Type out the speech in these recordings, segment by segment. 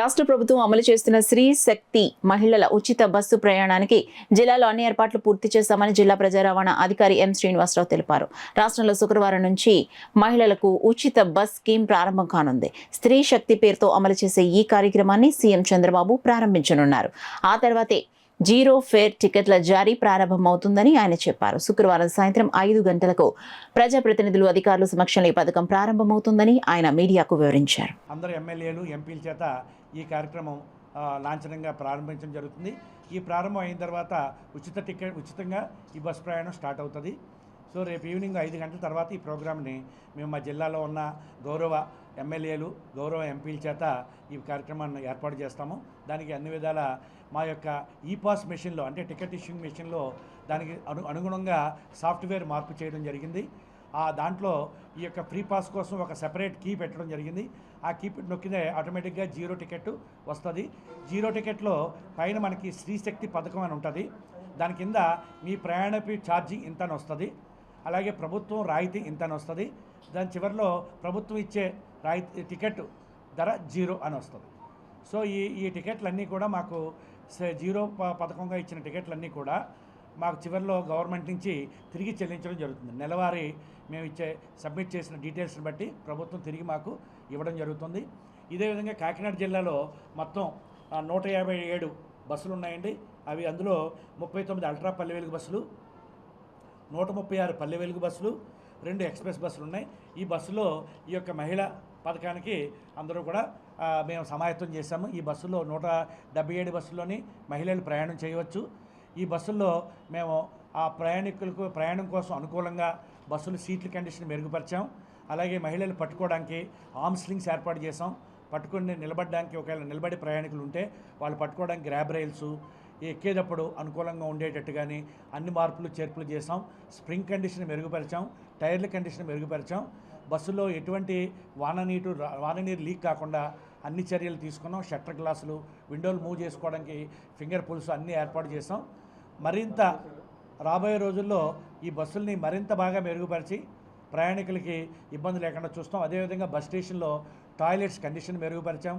రాష్ట్ర ప్రభుత్వం అమలు చేస్తున్న స్త్రీ శక్తి మహిళల ఉచిత బస్సు ప్రయాణానికి జిల్లాలో అన్ని ఏర్పాట్లు పూర్తి చేశామని జిల్లా ప్రజా రవాణా అధికారి ఎం శ్రీనివాసరావు తెలిపారు. రాష్ట్రంలో శుక్రవారం నుంచి మహిళలకు ఉచిత బస్ స్కీమ్ ప్రారంభం కానుంది. స్త్రీ శక్తి పేరుతో అమలు చేసే ఈ కార్యక్రమాన్ని సీఎం చంద్రబాబు ప్రారంభించనున్నారు. ఆ తర్వాతే జీరో ఫేర్ టికెట్ల జారీ ప్రారంభమవుతుందని ఆయన చెప్పారు. శుక్రవారం సాయంత్రం 5 గంటలకు ప్రజాప్రతినిధులు అధికారుల సమక్షంలో ఈ పథకం ప్రారంభమవుతుందని ఆయన మీడియాకు వివరించారు. అందరు ఎమ్మెల్యేలు ఎంపీల చేత ఈ కార్యక్రమం లాంఛనంగా ప్రారంభించడం జరుగుతుంది. ఈ ప్రారంభం అయిన తర్వాత ఉచితంగా ఈ బస్ ప్రయాణం స్టార్ట్ అవుతుంది. సో రేపు ఈవినింగ్ 5 గంటల తర్వాత ఈ ప్రోగ్రామ్ని మేము మా జిల్లాలో ఉన్న గౌరవ ఎమ్మెల్యేలు గౌరవ ఎంపీల చేత ఈ కార్యక్రమాన్ని ఏర్పాటు చేస్తాము. దానికి అన్ని విధాల మా యొక్క ఈపాస్ మెషిన్లో అంటే టికెట్ ఇష్యూయింగ్ మెషిన్లో దానికి అనుగుణంగా సాఫ్ట్వేర్ మార్పు చేయడం జరిగింది. దాంట్లో ఈ యొక్క ఫ్రీ పాస్ కోసం ఒక సెపరేట్ కీ పెట్టడం జరిగింది. ఆ కీ నొక్కితే ఆటోమేటిక్గా జీరో టికెట్ వస్తుంది. జీరో టికెట్లో పైన మనకి స్త్రీశక్తి పథకం అని ఉంటుంది. దాని కింద మీ ప్రయాణపు ఛార్జీ ఇంతని వస్తుంది. అలాగే ప్రభుత్వం రాయితీ ఇంతని వస్తుంది. దాని చివరిలో ప్రభుత్వం ఇచ్చే రాయితీ టికెట్ ధర 0 అని వస్తుంది. సో ఈ టికెట్లన్నీ కూడా మాకు జీరో పథకంగా ఇచ్చిన టికెట్లన్నీ కూడా మాకు చివరిలో గవర్నమెంట్ నుంచి తిరిగి చెల్లించడం జరుగుతుంది. నెలవారీ మేము సబ్మిట్ చేసిన డీటెయిల్స్ని బట్టి ప్రభుత్వం తిరిగి మాకు ఇవ్వడం జరుగుతుంది. ఇదే విధంగా కాకినాడ జిల్లాలో మొత్తం 157 బస్సులు ఉన్నాయండి. అవి అందులో 39 అల్ట్రా పల్లె వెలుగు బస్సులు, 136 పల్లె వెలుగు బస్సులు, 2 ఎక్స్ప్రెస్ బస్సులు ఉన్నాయి. ఈ బస్సులో ఈ యొక్క మహిళా పథకానికి అందరూ కూడా మేము సమాయత్తం చేశాము. ఈ బస్సులో 177 బస్సుల్లోని మహిళలు ప్రయాణం చేయవచ్చు. ఈ బస్సుల్లో మేము ఆ ప్రయాణికులకు ప్రయాణం కోసం అనుకూలంగా బస్సులు సీట్ల కండిషన్ మెరుగుపరిచాం. అలాగే మహిళలు పట్టుకోవడానికి ఆర్మ్ స్లింగ్స్ ఏర్పాటు చేసాం. పట్టుకుని నిలబడడానికి ఒకవేళ నిలబడి ప్రయాణికులు ఉంటే వాళ్ళు పట్టుకోవడానికి గ్రాబ్ రైల్స్ ఎక్కేటప్పుడు అనుకూలంగా ఉండేటట్టు కానీ అన్ని మార్పులు చేర్పులు చేసాం. స్ప్రింగ్ కండిషన్ మెరుగుపరిచాం, టైర్ల కండిషన్ మెరుగుపరిచాం. బస్సులో ఎటువంటి వాననీరు లీక్ కాకుండా అన్ని చర్యలు తీసుకున్నాం. షట్టర్ గ్లాసులు, విండోలు మూవ్ చేసుకోవడానికి ఫింగర్ పుల్స్ అన్నీ ఏర్పాటు చేసాం. మరింత రాబోయే రోజుల్లో ఈ బస్సుల్ని మరింత బాగా మెరుగుపరిచి ప్రయాణికులకి ఇబ్బంది లేకుండా చూస్తాం. అదేవిధంగా బస్ స్టేషన్లో టాయిలెట్స్ కండిషన్ మెరుగుపరిచాం.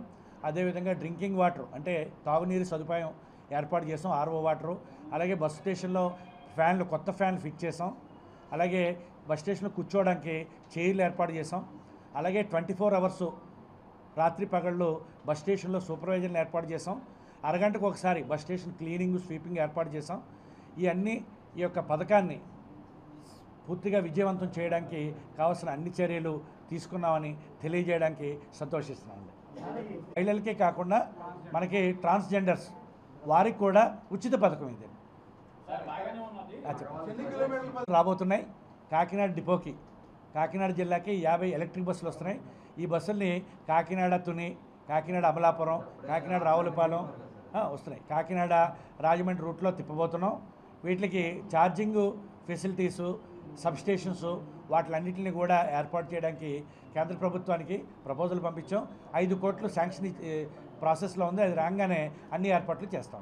అదేవిధంగా డ్రింకింగ్ వాటర్ అంటే తాగునీరు సదుపాయం ఏర్పాటు చేసాం, RO వాటరు. అలాగే బస్ స్టేషన్లో కొత్త ఫ్యాన్లు ఫిట్ చేసాం. అలాగే బస్ స్టేషన్లో కూర్చోవడానికి చైర్లు ఏర్పాటు చేసాం. అలాగే 24 అవర్స్ రాత్రి పగళ్ళు బస్ స్టేషన్లో సూపర్వైజర్లు ఏర్పాటు చేసాం. అరగంటకు ఒకసారి బస్ స్టేషన్ క్లీనింగ్, స్వీపింగ్ ఏర్పాటు చేసాం. ఈ యొక్క పథకాన్ని పూర్తిగా విజయవంతం చేయడానికి కావాల్సిన అన్ని చర్యలు తీసుకున్నామని తెలియజేయడానికి సంతోషిస్తున్నామండి. మహిళలకే కాకుండా మనకి ట్రాన్స్జెండర్స్ వారికి కూడా ఉచిత పథకం ఇది రాబోతున్నాయి. కాకినాడ డిపోకి కాకినాడ జిల్లాకి 50 ఎలక్ట్రిక్ బస్సులు వస్తున్నాయి. ఈ బస్సుల్ని కాకినాడ తుని, కాకినాడ అమలాపురం, కాకినాడ రావులపాలెం వస్తున్నాయి. కాకినాడ రాజమండ్రి రూట్లో తిప్పబోతున్నాం. వీటికి ఛార్జింగ్ ఫెసిలిటీసు, సబ్స్టేషన్స్ వాటిలన్నింటినీ కూడా ఏర్పాటు చేయడానికి కేంద్ర ప్రభుత్వానికి ప్రపోజల్ పంపించాం. 5 కోట్లు శాంక్షన్ ప్రాసెస్లో ఉంది. అది రాగానే అన్ని ఏర్పాట్లు చేస్తాం.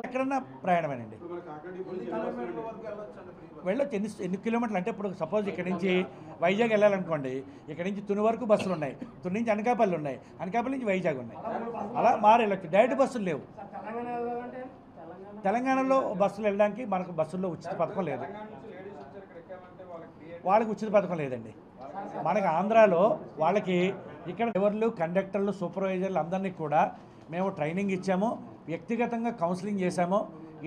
ఎక్కడన్నా ప్రయాణమేనండి వెళ్ళొచ్చు. ఎన్ని కిలోమీటర్లు అంటే ఇప్పుడు సపోజ్ ఇక్కడ నుంచి వైజాగ్ వెళ్ళాలనుకోండి, ఇక్కడ నుంచి తుని వరకు బస్సులు ఉన్నాయి, తుని నుంచి అనకాపల్లి ఉన్నాయి, అనకాపల్లి నుంచి వైజాగ్ ఉన్నాయి. అలా వెళ్ళొచ్చు. డైరెక్ట్ బస్సులు లేవు. తెలంగాణలో బస్సులు వెళ్ళడానికి మనకు బస్సుల్లో ఉచిత పథకం లేదు. వాళ్ళకి ఉచిత పథకం లేదండి. మనకి ఆంధ్రాలో వాళ్ళకి ఇక్కడ డ్రైవర్లు, కండక్టర్లు, సూపర్వైజర్లు అందరినీ కూడా మేము ట్రైనింగ్ ఇచ్చాము, వ్యక్తిగతంగా కౌన్సిలింగ్ చేశాము.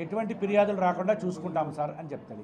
ఎటువంటి ఫిర్యాదులు రాకుండా చూసుకుంటాము సార్ అని చెప్తాను.